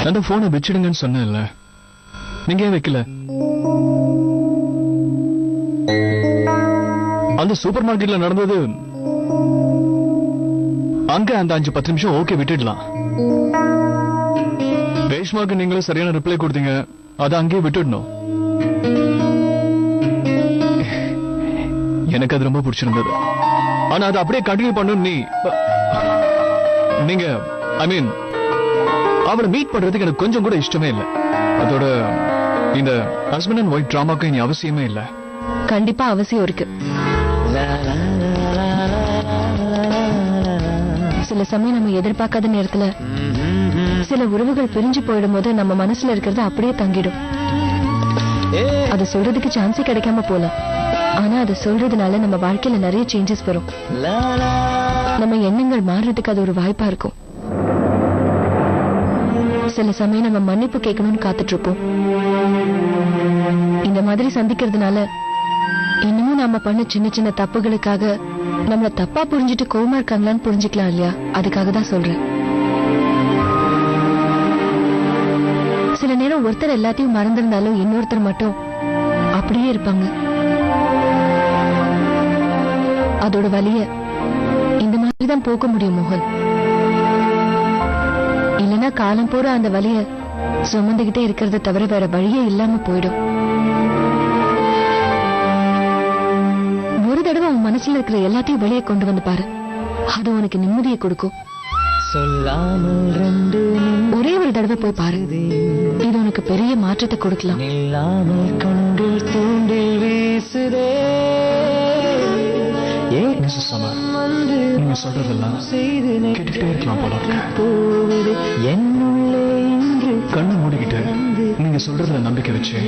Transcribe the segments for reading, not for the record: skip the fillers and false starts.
அந்த போனை வச்சிடுங்கன்னு சொன்னேன்ல, நீங்க ஏன் வைக்கல? அந்த சூப்பர் மார்க்கெட்ல நடந்தது அங்க அந்த 5-10 நிமிஷம் ஓகே விட்டுடலாம். ரேஷ்மாக்கு நீங்களும் சரியான ரிப்ளை கொடுத்தீங்க, அதை அங்கேயே விட்டுடணும். எனக்கு அது ரொம்ப பிடிச்சிருந்தது. ஆனா அதை அப்படியே கண்டினியூ பண்ணணும். நீங்க ஐ மீன் அவரை மீட் பண்றதுக்கு எனக்கு கொஞ்சம் கூட இஷ்டமே இல்லை. அதோட இந்த ஹஸ்பண்ட் அண்ட் ஒய்ஃப் டிராமாக்கு இனி அவசியமே இல்லை. கண்டிப்பா அவசியம் இருக்கு. சில சமயம் நம்ம எதிர்பார்க்காத நேரத்துல சில உறவுகள் பிரிஞ்சு போயிடும் போது நம்ம மனசுல இருக்கிறது அப்படியே தங்கிடும். அது சொல்றதுக்கு சான்ஸே கிடைக்காம போலாம். ஆனா அது சொல்றதுனால நம்ம வாழ்க்கையில நிறைய சேஞ்சஸ் வரும். நம்ம எண்ணங்கள் மாறுறதுக்கு அது ஒரு வாய்ப்பா இருக்கும். சில சமயம் நம்ம மன்னிப்பு கேட்கணும்னு காத்துட்டு இருப்போம். இந்த மாதிரி சந்திக்கிறதுனால இன்னமும் நாம பண்ண சின்ன சின்ன தப்புகளுக்காக நம்மள தப்பா புரிஞ்சுட்டு கோவமா இருக்காங்களான்னு புரிஞ்சுக்கலாம் இல்லையா? அதுக்காக தான் சொல்றேன். சில நேரம் ஒருத்தர் எல்லாத்தையும் மறந்திருந்தாலும் இன்னொருத்தர் மட்டும் அப்படியே இருப்பாங்க. அதோட வலிய இந்த மாதிரிதான் போக்க முடியும் மோகன். இல்லைன்னா காலம் பூரா அந்த வலிய சுமந்துகிட்டே இருக்கிறத தவிர வேற வழியே இல்லாம போயிடும். ஒரு தடவை உன் மனசுல இருக்கிற எல்லாத்தையும் வெளியே கொண்டு வந்து பாரு. அது உனக்கு நிம்மதியை கொடுக்கும். ஒரே ஒரு தடவை போய் பாரு. இது உனக்கு பெரிய மாற்றத்தை கொடுக்கலாம். நீங்க சொல்றதெல்லாம் கேட்டுட்டே இருக்கலாம் போல இருக்கு. கண்ணு மூடிக்கிட்டு நீங்க சொல்றதுல நம்பிக்கை வச்சு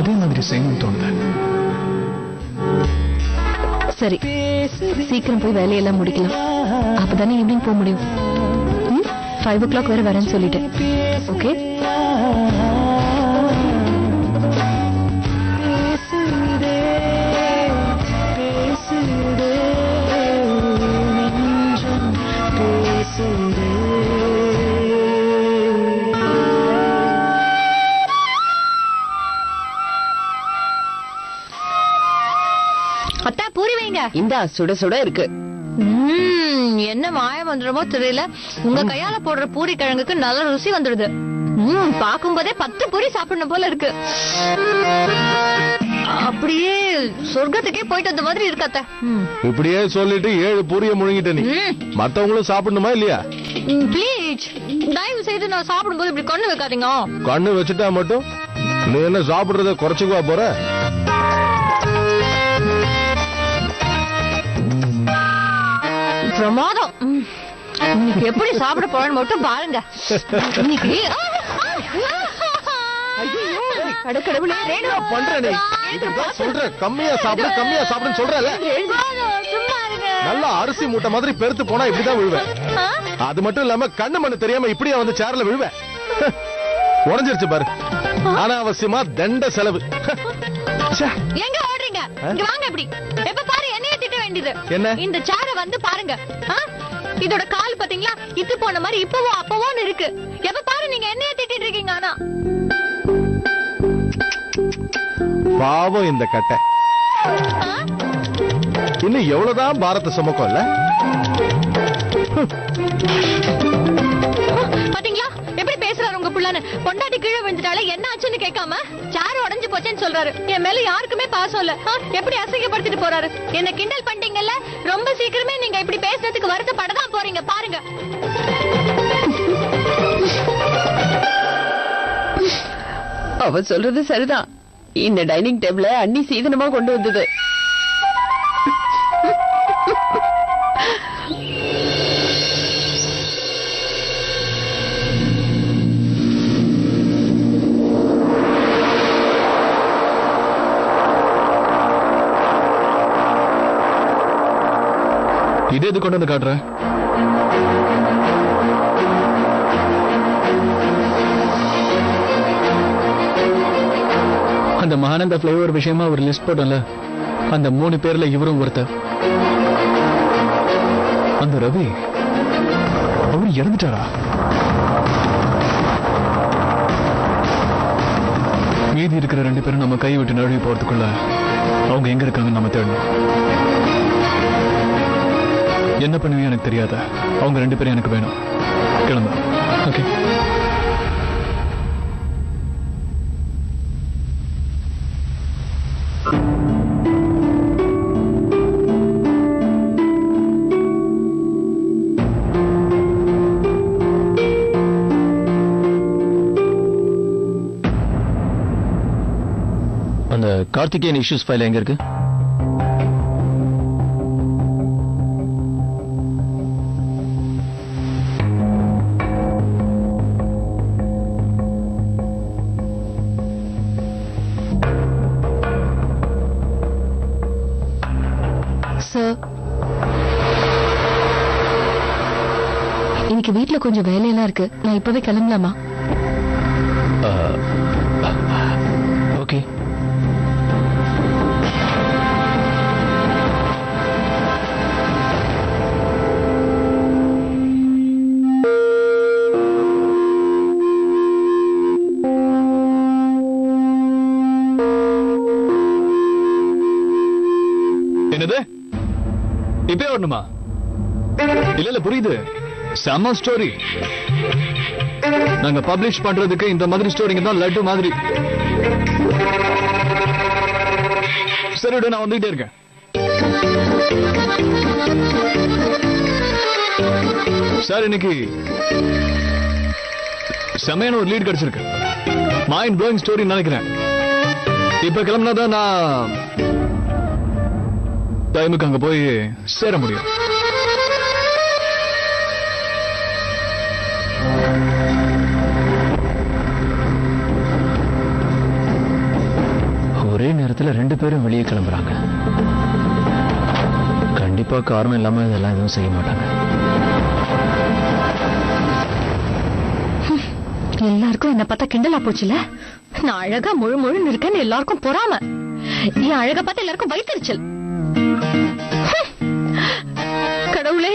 அதே மாதிரி செய்யணும்னு தோணுது. சரி, சீக்கிரம் போய் வேலையெல்லாம் முடிக்கலாம். அப்பதானே ஈவினிங் போக முடியும். 5 o'clock வரை வரேன்னு சொல்லிட்டேன். ஓகே? அத்தா பூரி வைங்க. இந்த சுட சுட இருக்கு. என்ன மாயம் வந்துடுமோ தெரியல. உங்க கையால போடுற பூரி கிழங்குக்கு நல்ல ருசி வந்துடுது. பாக்கும் போதே 10 பூரி சாப்பிடணும் போல இருக்கு. அப்படியே சொர்க்கத்துக்கே போயிட்டு வந்த மாதிரி இருக்காத்த. இப்படியே சொல்லிட்டு 7 பூரிய முழுங்கிட்ட நீ. மத்தவங்களும் சாப்பிடணுமா இல்லையா? ப்ளீஸ் தயவு செய்து நான் சாப்பிடும்போது இப்படி கண்ணு வைக்காதீங்க. கண்ணு வச்சுட்டா மட்டும் நீ என்ன சாப்பிடுறத குறைச்சுக்குவா போற? பிரமாதம். இன்னைக்கு எப்படி சாப்பிட போறேன்னு மட்டும் பாருங்க. இன்னைக்கு கம்மியா சாப்பிடுன்னு சொல்றல. நல்லா அரிசி மூட்டை மாதிரி பெருத்து போனா இப்படிதான் விழுவேன். அது மட்டும் இல்லாம கண்ணு மண்ணு தெரியாம இப்படியா வந்து சேர்ல விழுவேன். உடஞ்சிருச்சு பாரு. அனாவசியமா தண்ட செலவு. எங்க ஓடுறீங்க? இங்க வாங்க. இப்படி எப்ப பாரு என்னைய திட்ட வேண்டியது. என்ன இந்த சேர வந்து பாருங்க. இதோட கால் பாத்தீங்களா? இத்து போன மாதிரி இப்பவும் அப்பவும் இருக்கு. எப்ப பாரு நீங்க என்னைய திட்டிட்டு இருக்கீங்க. ஆனா பாவம் இந்த கட்டை. இன்னும் எவ்வளவுதான் பாரத சுமக்கும் இல்ல? பாத்தீங்களா எப்படி பேசுறாரு உங்க புள்ளான்னு? பொண்டாட்டி கீழே விழுந்துட்டாலே என்ன ஆச்சுன்னு கேட்காம சேர உடைஞ்சு போச்சேன்னு சொல்றாரு. என் மேல யாருக்குமே பாசம் இல்ல. எப்படி அசிங்கப்படுத்திட்டு போறாரு. என்ன கிண்டல் பண்ணிட்டீங்கல்ல? ரொம்ப சீக்கிரமே நீங்க இப்படி பேசுறதுக்கு வருத்தப்படதான் போறீங்க. பாருங்க. அவ சொல்றது சரிதான். இந்த டைனிங் டேபிள அண்ணி சீதனமா கொண்டு வந்தது. இதே இது கொண்டு வந்து காட்டுற. அந்த மகானந்த பிளேவர் விஷயமா ஒரு லிஸ்ட் போட்டோம்ல, அந்த 3 பேர்ல இவரும் ஒருத்தர். அந்த ரவி அவர் இறந்துட்டாரா? மீதி இருக்கிற 2 பேரும் நம்ம கை விட்டு நழுவி போறதுக்குள்ள அவங்க எங்க இருக்காங்கன்னு நம்ம தேடணும். என்ன பண்ணுவீங்க எனக்கு தெரியாத, அவங்க 2 பேரும் எனக்கு வேணும். கிளம்ப. ஓகே. அந்த கார்த்திகேயன் இஷ்யூஸ் ஃபைல் எங்க இருக்கு? சார், இன்னைக்கு வீட்ல கொஞ்சம் வேலையெல்லாம் இருக்கு. நான் இப்பவே கிளம்பலாமா? ஓகே. என்னது இப்பே வரணுமா? இல்ல புரியுது. செம்ம ஸ்டோரி. நாங்க பப்ளிஷ் பண்றதுக்கு இந்த மாதிரி ஸ்டோரிங்க தான் லட்டு மாதிரி. சரி, நான் வந்துகிட்டே இருக்கேன். சார், இன்னைக்கு செமையான ஒரு லீட் கிடைச்சிருக்கு. மைண்ட் ப்ளோயிங் ஸ்டோரி நினைக்கிறேன். இப்ப கிளம்பினாதான் நான் டைமுக்கு அங்க போய் சேர முடியும். ஒரே நேரத்துல 2 பேரும் வெளியே கிளம்புறாங்க. கண்டிப்பா காரணம் இல்லாம இதெல்லாம் எதுவும் செய்ய மாட்டாங்க. எல்லாருக்கும் என்ன பார்த்தா கிண்டலா போச்சுல. நான் அழகா முழுன்னு இருக்கேன்னு எல்லாருக்கும் பொறாம. என் அழகா பார்த்தா எல்லாருக்கும் வயிற்றுச்சல். கடவுளே,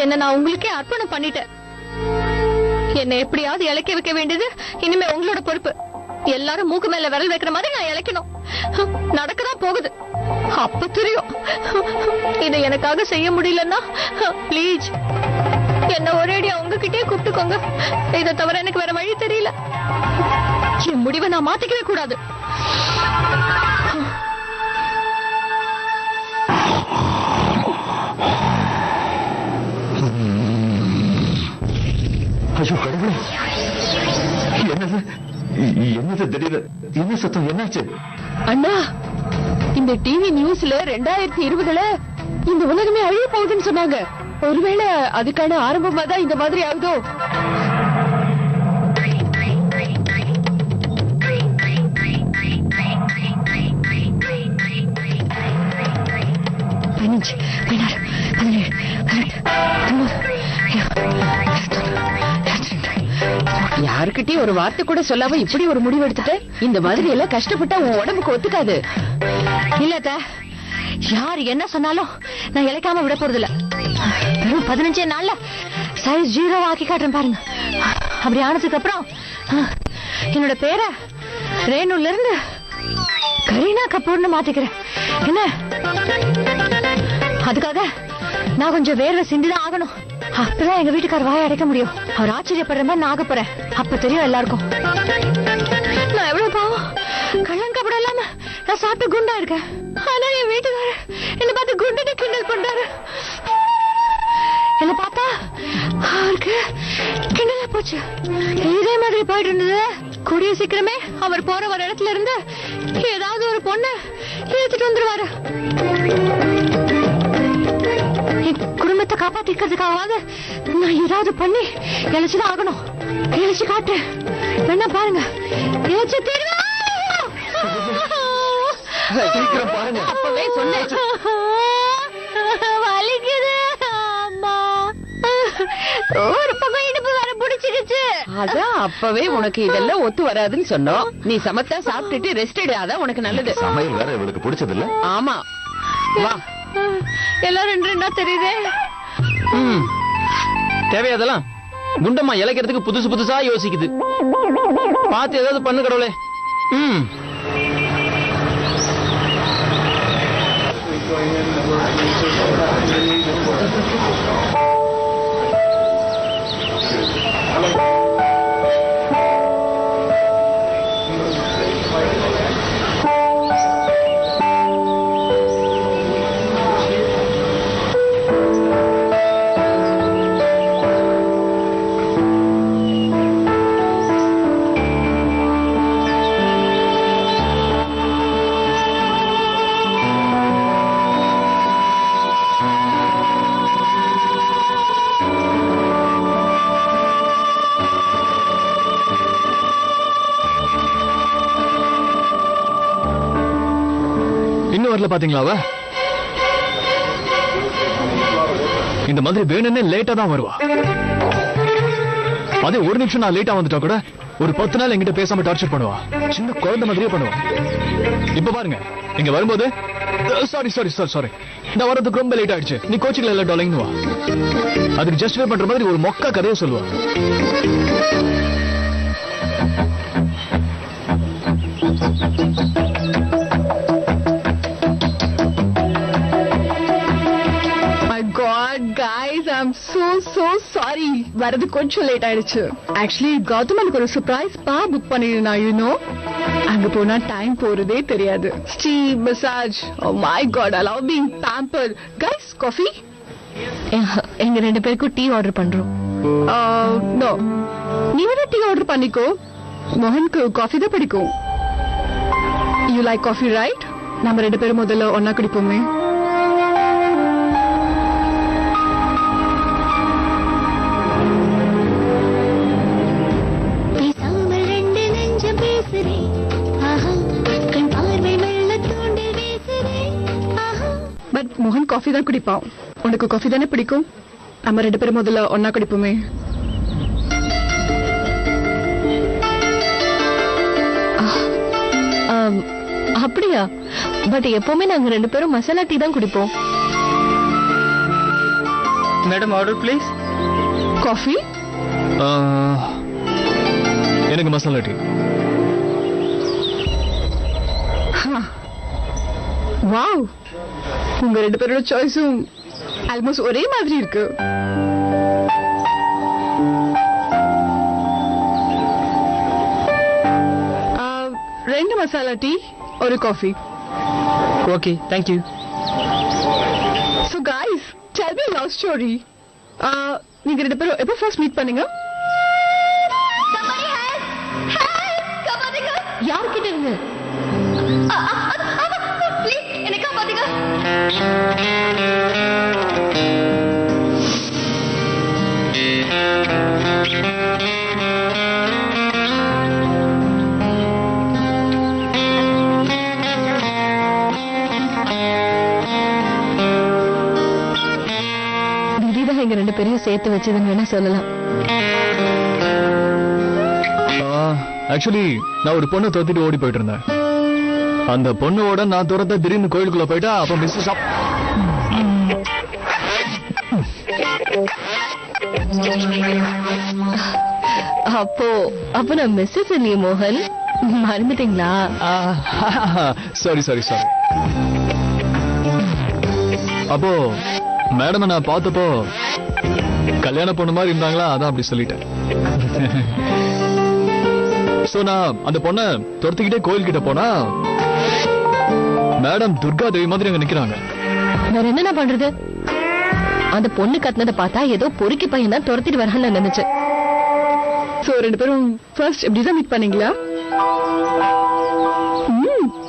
என்ன நான் உங்களுக்கே அர்ப்பணம் பண்ணிட்டேன். என்னை எப்படியாவது இழைக்க வைக்க வேண்டியது இனிமே உங்களோட பொறுப்பு. எல்லாரும் மூக்கு மேல விரல் வைக்கிற மாதிரி நான் இழைக்கணும். நடக்கதான் போகுது, அப்ப தெரியும். இதை எனக்காக செய்ய முடியலன்னா ப்ளீஸ் என்ன ஒரேடியா உங்ககிட்டயே கூப்பிட்டுக்கோங்க. இதை தவிர எனக்கு வேற வழி தெரியல. என் முடிவை நான் மாத்திக்கவே கூடாது. ஐயோ கடவுளே, என்னது என்னது திடீர்னு என்ன சத்தம்? என்னாச்சு? அண்ணா, இந்த டிவி நியூஸ்ல 2020ல இந்த உலகமே அழிய போகுதுன்னு சொன்னாங்க. ஒருவேளை அதுக்கான ஆரம்பமா தான் இந்த மாதிரி ஆகுதோ? யாருக்கிட்டயும் ஒரு வார்த்தை கூட சொல்லாம இப்படி ஒரு முடிவு எடுத்துட்டு இந்த மாதிரி எல்லாம் கஷ்டப்பட்டா உன் உடம்புக்கு ஒத்துக்காது. இல்ல, யார் என்ன சொன்னாலும் நான் இழைக்காம விட போறது இல்ல. வெறும் 15 நாள்ல சைஸ் 0 ஆக்கி காட்டுறேன் பாருங்க. அப்படி ஆனதுக்கு அப்புறம் என்னோட பேரை ரேணுல இருந்து கரீனா கபூர்னு மாத்திக்கிறேன். என்ன, அதுக்காக நான் கொஞ்சம் வேர்வை சிந்திதான் ஆகணும். அப்பதான் எங்க வீட்டுக்கார வாயை அடைக்க முடியும். அவர் ஆச்சரியப்படுற மாதிரி நான் ஆக போறேன். அப்ப தெரியும் எல்லாருக்கும் நான் எவ்வளவு பாவம். கள்ளம் கபடம் இல்லாம நான் சாப்பிட்டு குண்டா இருக்கேன். ஆனா என் வீட்டுக்கார என்ன பார்த்து குண்டனை கிண்டல் பண்றாரு. என்ன பார்த்தா அவருக்கு கிண்டலா போச்சு. இதே மாதிரி போயிட்டு இருந்தது. கூடிய சீக்கிரமே அவர் போற வர இடத்துல இருந்து ஏதாவது ஒரு பொண்ணு இழுத்துட்டு வந்துருவாரு. குடும்பத்தை காப்பாத்திக்கிறதுக்காவது நான் ஏதாவது பண்ணி இழைச்சுதான் ஆகணும். இழைச்சு காட்டு வேணா பாருங்க. இழைச்சு தீர்வா சீக்கிரம் பாருங்க. அப்பவே சொன்னேன். வலிக்குது அம்மா. ஒரு பக்கம் இடுப்பு வர பிடிச்சிருச்சு. அதான் அப்பவே உனக்கு இதெல்லாம் ஒத்து வராதுன்னு சொன்னோம். நீ சமத்தா சாப்பிட்டுட்டு ரெஸ்ட் எடு. அதான் உனக்கு நல்லது. சமையல் வேற இவளுக்கு பிடிச்சது இல்ல. ஆமா, வா. எல்லாம் 2 தெரியுதே. தேவையாதெல்லாம் குண்டம்மா இழைக்கிறதுக்கு புதுசு புதுசா யோசிக்குது. பார்த்து ஏதாவது பண்ணு கடவுளே. இன்னும் வரல பாத்தீங்களா? அவ இந்த மாதிரி வேணும்னே லேட்டா தான் வருவா. அதே ஒரு நிமிஷம் நான் லேட்டா வந்துட்டா கூட ஒரு 10 நாள் என்கிட்ட பேசாம டார்ச்சர் பண்ணுவா. சின்ன குழந்தை மாதிரியே பண்ணுவா. இப்ப பாருங்க, இங்க வரும்போது சாரி நான் வரதுக்கு ரொம்ப லேட் ஆயிடுச்சு, நீ கோச்சிங்ல இல்ல டாலிங்னு வா. அதுக்கு ஜஸ்டிஃபை பண்ற மாதிரி ஒரு மொக்க கதையை சொல்லுவா. guys, I'm so sorry. வரது கொஞ்சம் லேட் ஆயிடுச்சு. ஆக்சுவலி கௌதமனுக்கு ஒரு சர்ப்ரைஸ் பா புக் பண்ணிருந்தேன், you know. அங்க போனா டைம் போறதே தெரியாது. Steam massage, oh my god, I love being pampered. Guys, coffee? எங்க 2 பேருக்கும் டீ ஆர்டர் பண்றோம். No. நீ வேணா டீ ஆர்டர் பண்ணிக்கோ. மோகனுக்கு காஃபி தான் பிடிக்கும். You like coffee, right? நம்ம 2 பேரும் முதல்ல ஒண்ணா குடிப்போமே. பட் மோகன் காஃபி தான் குடிப்பான். உனக்கு காஃபி தானே பிடிக்கும்? நம்ம 2 பேரும் முதல்ல ஒண்ணா குடிப்போமே. அப்படியா? பட் எப்பவுமே நாங்க 2 பேரும் மசாலா டீ தான் குடிப்போம். Madam order please. காஃபி? எனக்கு மசாலா டீ. வாவ், உங்க 2 பேரோட சாய்ஸும் ஆல்மோஸ்ட் ஒரே மாதிரி இருக்கு. ரெண்டு மசாலா டீ, ஒரு coffee. Okay, thank you. So guys, tell me a love story. நீங்க 2 பேரும் எப்போ ஃபர்ஸ்ட் மீட் பண்ணீங்க? யார்கிட்ட இருந்து? எனக்கா பாத்தீங்க? திடீர்னு எங்க 2 பேரையும் சேர்த்து வச்சதுன்னு வேணா சொல்லலாம். ஆக்சுவலி நான் ஒரு பொண்ணை துரத்திட்டு ஓடி போயிட்டு இருந்தேன். அந்த பொண்ணோட நான் துரத்த திடீர்னு கோயிலுக்குள்ள போயிட்டா. அப்ப மிஸ்ஸஸ் அப்போ நான் மிஸ்ஸஸ் இல்லையே மோகன், மறந்துட்டீங்களா? சாரி. அப்போ மேடம் நான் பார்த்தப்போ கல்யாண பொண்ணு மாதிரி இருந்தாங்களா, அதான் அப்படி சொல்லிட்டேன். சோ நான் அந்த பொண்ண துரத்திக்கிட்டே கோயில் கிட்ட போனா மேடம் துர்கா தேவி மாதிரி அங்க நிக்கிறாங்க. வேற என்ன பண்றது? அந்த பொண்ணு கத்துனதை பார்த்தா ஏதோ பொறுக்கி பையன் தான் துரத்திட்டு வரான்னு நினைச்சேன். சோ 2 பேரும் ஃபர்ஸ்ட் எப்படிதான் மீட் பண்ணீங்களா?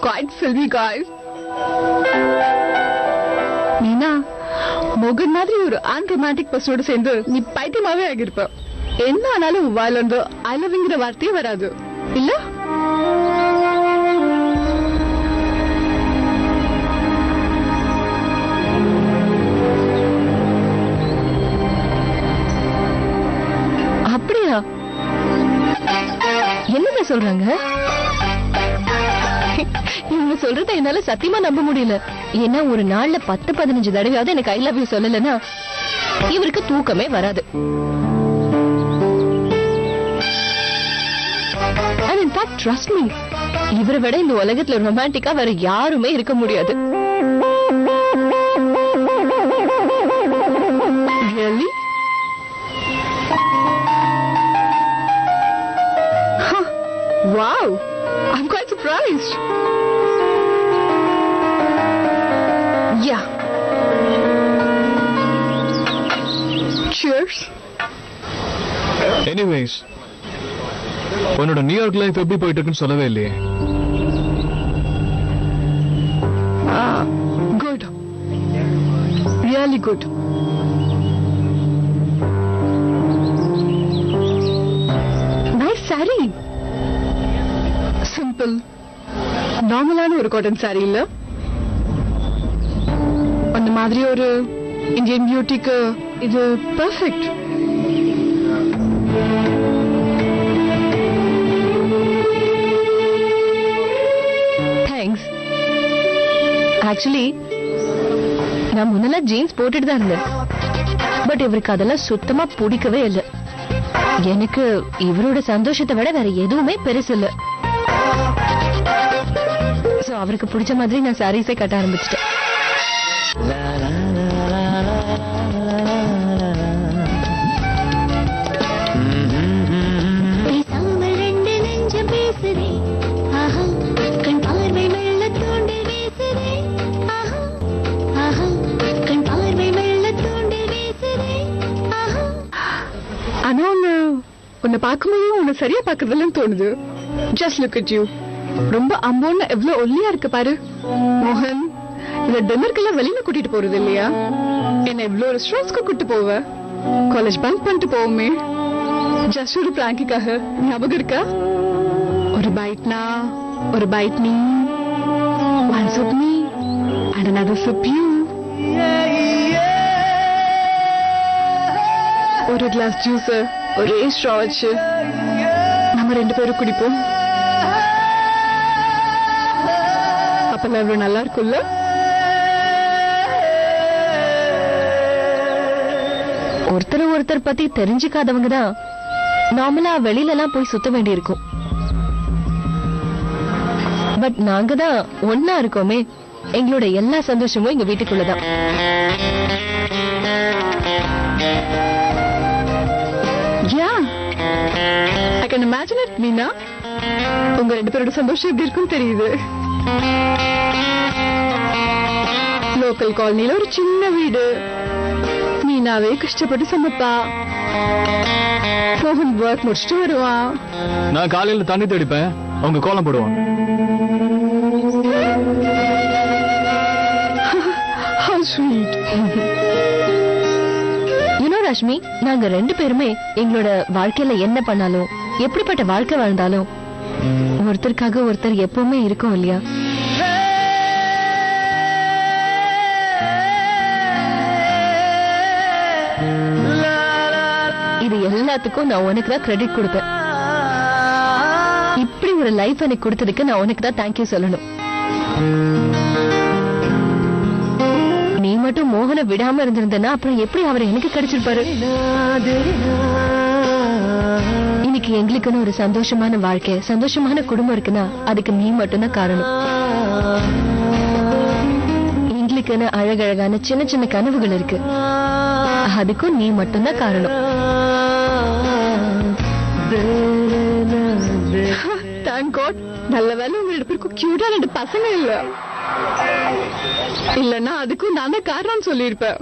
quite filmy guys. நீனா மோகன் மாதிரி ஒரு அன்ரொமான்டிக் பர்சனோட சேர்ந்து நீ பைத்தியமாவே ஆகிருப்ப. என்ன ஆனாலும் வாயில இருந்து ஐ லவ்ங்கிற வார்த்தையே வராது இல்ல? அப்படியா? என்னங்க சொல்றாங்க? இவங்க சொல்றத என்னால சத்தியமா நம்ப முடியல. ஏன்னா ஒரு நாள்ல 10-15 தடவையாவது எனக்கு ஐ லவ் யூ சொல்லலன்னா இவருக்கு தூக்கமே வராது. And in fact, trust me, இவரை விட இந்த உலகத்துல ரொமான்டிக்கா வேற யாருமே இருக்க முடியாது. Really? Huh. Wow, I'm quite surprised. Yeah. Cheers. Anyways, உன்னோட நியூயார்க் லைஃப் எப்படி போயிட்டு இருக்குன்னு சொல்லவே இல்லையே. Good. Really good. Nice saree. Simple. நார்மலான ஒரு காட்டன் saree இல்ல? அந்த மாதிரி ஒரு இந்தியன் பியூட்டிக்கு இது பெர்ஃபெக்ட். தேங்க்ஸ். ஆக்சுவலி நான் முன்னெல்லாம் ஜீன்ஸ் போட்டுட்டு தான் இருந்தேன். பட் இவருக்கு அதெல்லாம் சுத்தமா பிடிக்கவே இல்லை. எனக்கு இவரோட சந்தோஷத்தை விட வேற எதுவுமே பெருசு இல்ல. சோ அவருக்கு பிடிச்ச மாதிரி நான் சாரீஸே கட்ட ஆரம்பிச்சிட்டேன். ஆனா உன்னை பார்க்கும்போது உன்னை சரியா பாக்குறதுன்னு தோணுது. Just look at you. ரொம்ப அம்போன்னு எவ்வளவு ஒல்லியா இருக்கு பாரு. மோகன், இந்த டின்னருக்கெல்லாம் வெளியில கூட்டிட்டு போறது இல்லையா? என்ன எவ்வளவு ரெஸ்டாரண்ட்ஸ்க்கு கூட்டிட்டு போவ? காலேஜ் பங்க் பண்ணிட்டு போவோமே. ஜஸ்ட் ஒரு பிராங்கிக்காக. ஞாபகம் இருக்கா? ஒரு பைட்னா ஒரு பைட் நீ, one soup me and another soup you. ஒரு கிளாஸ் ஜூஸ் ஒரே ஸ்ட்ரா வச்சு நம்ம 2 பேரும் குடிப்போம். அப்பெல்லாம் எவ்வளவு நல்லா இருக்கும்ல? ஒருத்தர் பத்தி தெரிஞ்சுக்காதவங்க தான் நார்மலா வெளியில எல்லாம் போய் சுத்த வேண்டி இருக்கும். பட் நாங்க தான் ஒன்னா இருக்கோமே. எங்களோட எல்லா சந்தோஷமும் எங்க வீட்டுக்குள்ளதான். Yeah, I can imagine it, Meena. உங்க 2 பேரோட சந்தோஷம் எப்படி இருக்குன்னு தெரியுது. லோக்கல் காலனில ஒரு சின்ன வீடு. மீனாவே கஷ்டப்பட்டு சமைப்பா. மோகன் ஒர்க் முடிச்சுட்டு வருவான். நான் காலையில தண்ணி தெளிப்பேன், அவங்க கோலம் போடுவாங்க. How sweet. ரஷ்மி, நாங்க 2 பேருமே எங்களோட வாழ்க்கையில என்ன பண்ணாலும், எப்படிப்பட்ட வாழ்க்கை வாழ்ந்தாலும் ஒருத்தருக்காக ஒருத்தர் எப்பவுமே இருக்கும் இல்லையா? இது எல்லாத்துக்கும் நான் உனக்கு தான் கிரெடிட் கொடுப்பேன். இப்படி ஒரு லைஃப் எனக்கு கொடுத்ததுக்கு நான் உனக்கு தான் தேங்க்யூ சொல்லணும். நீ மட்டும் மோகனை விடாம இருந்திருந்தனா அப்புறம் எப்படி அவரை எனக்கு கிடைச்சிருப்பாரு? இன்னைக்கு எங்களுக்குன்னு ஒரு சந்தோஷமான வாழ்க்கை, சந்தோஷமான குடும்பம் இருக்குன்னா அதுக்கு நீ மட்டும்தான் காரணம். எங்களுக்குன்னு அழகழகான சின்ன சின்ன கனவுகள் இருக்கு, அதுக்கும் நீ மட்டும்தான் காரணம். Thank God. நல்ல வேலை உங்க 2 பேருக்கும் கியூட்டா 2 பசங்க இல்ல. இல்லன்னா அதுக்கும் நானே காரணம் சொல்லியிருப்பேன்.